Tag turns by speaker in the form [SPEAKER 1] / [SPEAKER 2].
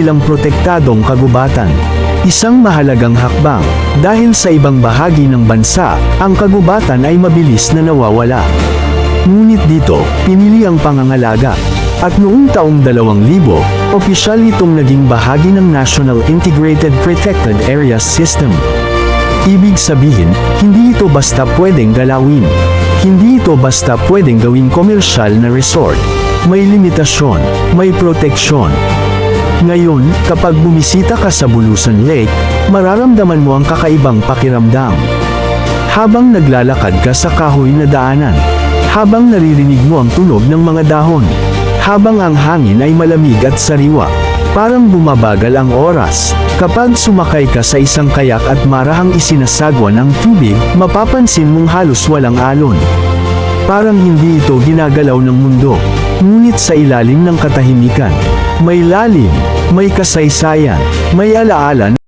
[SPEAKER 1] ilang protektadong kagubatan. Isang mahalagang hakbang, dahil sa ibang bahagi ng bansa, ang kagubatan ay mabilis na nawawala. Ngunit dito, pinili ang pangangalaga. At noong taong 2000, opisyal itong naging bahagi ng National Integrated Protected Areas System. Ibig sabihin, hindi ito basta pwedeng galawin. Hindi ito basta pwedeng gawing komersyal na resort. May limitasyon, may proteksyon. Ngayon, kapag bumisita ka sa Bulusan Lake, mararamdaman mo ang kakaibang pakiramdam. Habang naglalakad ka sa kahoy na daanan, habang naririnig mo ang tunog ng mga dahon, habang ang hangin ay malamig at sariwa, parang bumabagal ang oras. Kapag sumakay ka sa isang kayak at marahang isinasagwa ng tubig, mapapansin mong halos walang alon. Parang hindi ito ginagalaw ng mundo. Ngunit sa ilalim ng katahimikan, may lalim, may kasaysayan, may alaala